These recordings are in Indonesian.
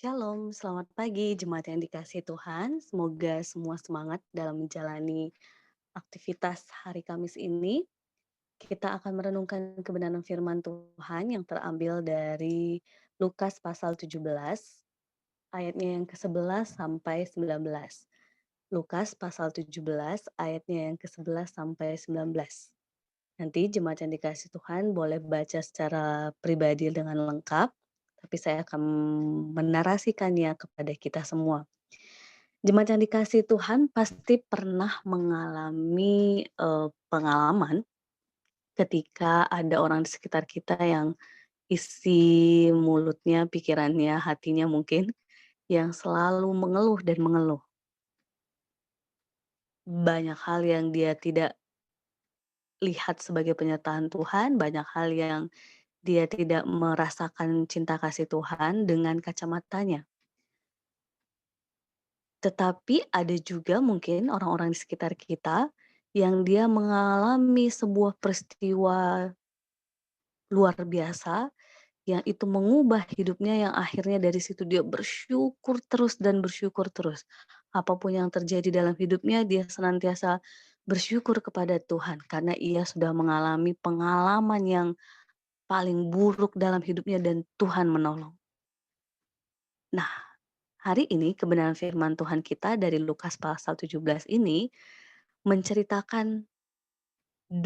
Shalom, selamat pagi jemaat yang dikasihi Tuhan. Semoga semua semangat dalam menjalani aktivitas hari Kamis ini. Kita akan merenungkan kebenaran firman Tuhan yang terambil dari Lukas pasal 17, ayatnya yang ke-11 sampai 19. Lukas pasal 17, ayatnya yang ke-11 sampai 19. Nanti jemaat yang dikasihi Tuhan boleh baca secara pribadi dengan lengkap, tapi saya akan menarasikannya kepada kita semua. Jemaat yang dikasihi Tuhan pasti pernah mengalami, pengalaman ketika ada orang di sekitar kita yang isi mulutnya, pikirannya, hatinya mungkin yang selalu mengeluh dan mengeluh. Banyak hal yang dia tidak lihat sebagai penyertaan Tuhan, banyak hal yang dia tidak merasakan cinta kasih Tuhan dengan kacamatanya. Tetapi ada juga mungkin orang-orang di sekitar kita yang dia mengalami sebuah peristiwa luar biasa yang itu mengubah hidupnya yang akhirnya dari situ dia bersyukur terus dan bersyukur terus. Apapun yang terjadi dalam hidupnya dia senantiasa bersyukur kepada Tuhan karena ia sudah mengalami pengalaman yang paling buruk dalam hidupnya dan Tuhan menolong. Nah, hari ini kebenaran firman Tuhan kita dari Lukas pasal 17 ini menceritakan 2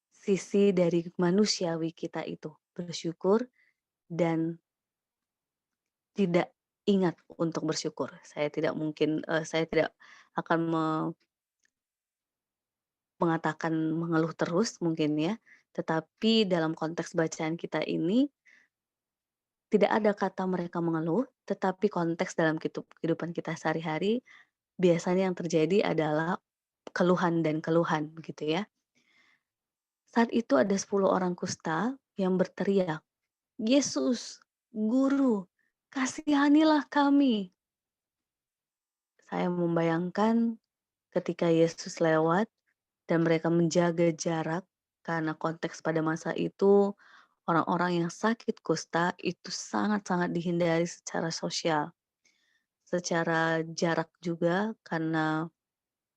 sisi dari manusiawi kita itu, bersyukur dan tidak ingat untuk bersyukur. Saya tidak akan mengatakan mengeluh terus mungkin ya, tetapi dalam konteks bacaan kita ini tidak ada kata mereka mengeluh, tetapi konteks dalam kehidupan kita sehari-hari biasanya yang terjadi adalah keluhan dan keluhan begitu ya. Saat itu ada 10 orang kusta yang berteriak, "Yesus, Guru, kasihanilah kami." Saya membayangkan ketika Yesus lewat dan mereka menjaga jarak karena konteks pada masa itu orang-orang yang sakit kusta itu sangat-sangat dihindari secara sosial, secara jarak juga karena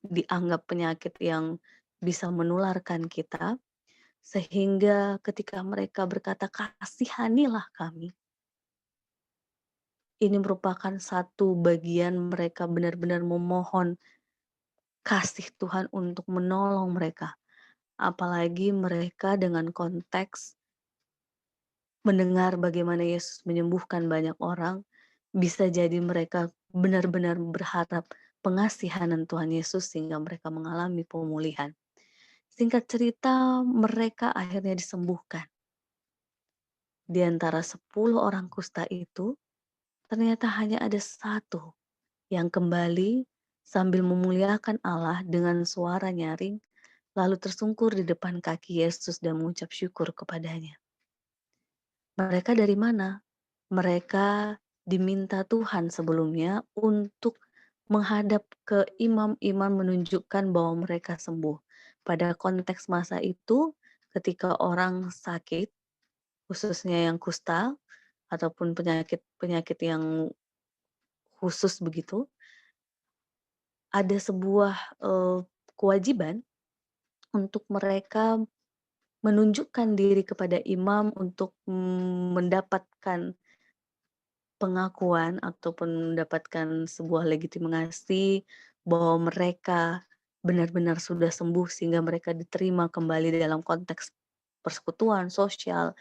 dianggap penyakit yang bisa menularkan kita. Sehingga ketika mereka berkata, "Kasihanilah kami," ini merupakan satu bagian mereka benar-benar memohon kasih Tuhan untuk menolong mereka. Apalagi mereka dengan konteks mendengar bagaimana Yesus menyembuhkan banyak orang, bisa jadi mereka benar-benar berharap pengasihanan Tuhan Yesus sehingga mereka mengalami pemulihan. Singkat cerita, mereka akhirnya disembuhkan. Di antara 10 orang kusta itu, ternyata hanya ada satu yang kembali sambil memuliakan Allah dengan suara nyaring, lalu tersungkur di depan kaki Yesus dan mengucap syukur kepadanya. Mereka dari mana? Mereka diminta Tuhan sebelumnya untuk menghadap ke imam-imam menunjukkan bahwa mereka sembuh. Pada konteks masa itu, ketika orang sakit, khususnya yang kusta ataupun penyakit-penyakit yang khusus begitu, ada sebuah, kewajiban untuk mereka menunjukkan diri kepada imam untuk, mendapatkan pengakuan ataupun mendapatkan sebuah legitimasi bahwa mereka benar-benar sudah sembuh sehingga mereka diterima kembali dalam konteks persekutuan sosial,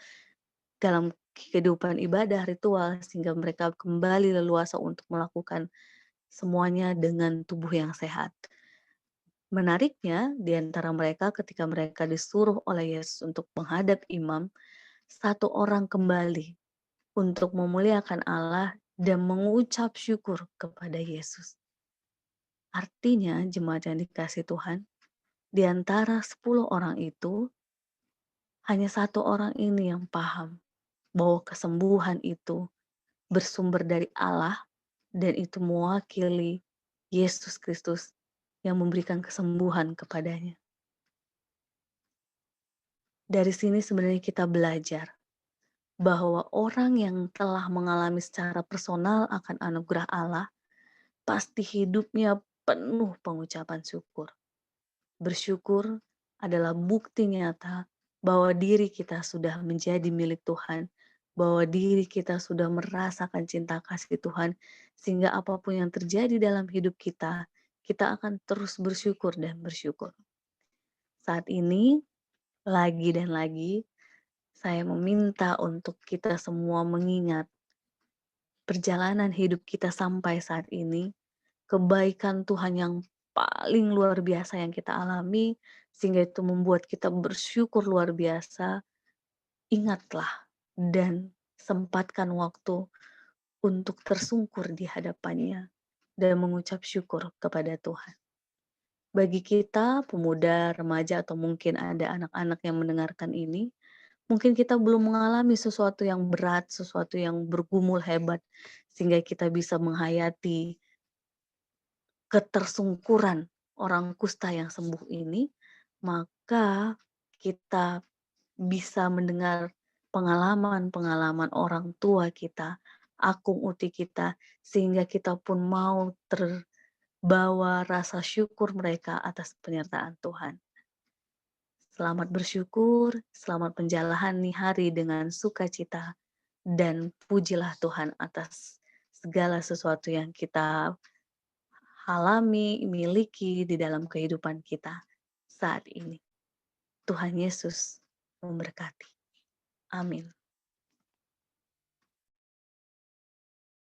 dalam kehidupan ibadah ritual sehingga mereka kembali leluasa untuk melakukan semuanya dengan tubuh yang sehat. Menariknya, di antara mereka ketika mereka disuruh oleh Yesus untuk menghadap imam, satu orang kembali untuk memuliakan Allah dan mengucap syukur kepada Yesus. Artinya, jemaat yang dikasihi Tuhan, di antara 10 orang itu, hanya satu orang ini yang paham bahwa kesembuhan itu bersumber dari Allah dan itu mewakili Yesus Kristus yang memberikan kesembuhan kepadanya. Dari sini sebenarnya kita belajar bahwa orang yang telah mengalami secara personal akan anugerah Allah, pasti hidupnya penuh pengucapan syukur. Bersyukur adalah bukti nyata bahwa diri kita sudah menjadi milik Tuhan, bahwa diri kita sudah merasakan cinta kasih Tuhan, sehingga apapun yang terjadi dalam hidup kita, kita akan terus bersyukur dan bersyukur. Saat ini, lagi dan lagi, saya meminta untuk kita semua mengingat perjalanan hidup kita sampai saat ini, kebaikan Tuhan yang paling luar biasa yang kita alami, sehingga itu membuat kita bersyukur luar biasa. Ingatlah dan sempatkan waktu untuk tersungkur di hadapannya dan mengucap syukur kepada Tuhan. Bagi kita, pemuda, remaja, atau mungkin ada anak-anak yang mendengarkan ini, mungkin kita belum mengalami sesuatu yang berat, sesuatu yang bergumul hebat, sehingga kita bisa menghayati ketersungkuran orang kusta yang sembuh ini, maka kita bisa mendengar pengalaman-pengalaman orang tua kita, akung uti kita, sehingga kita pun mau terbawa rasa syukur mereka atas penyertaan Tuhan. Selamat bersyukur, selamat menjalani hari dengan sukacita, dan pujilah Tuhan atas segala sesuatu yang kita alami, miliki di dalam kehidupan kita saat ini. Tuhan Yesus memberkati. Amin.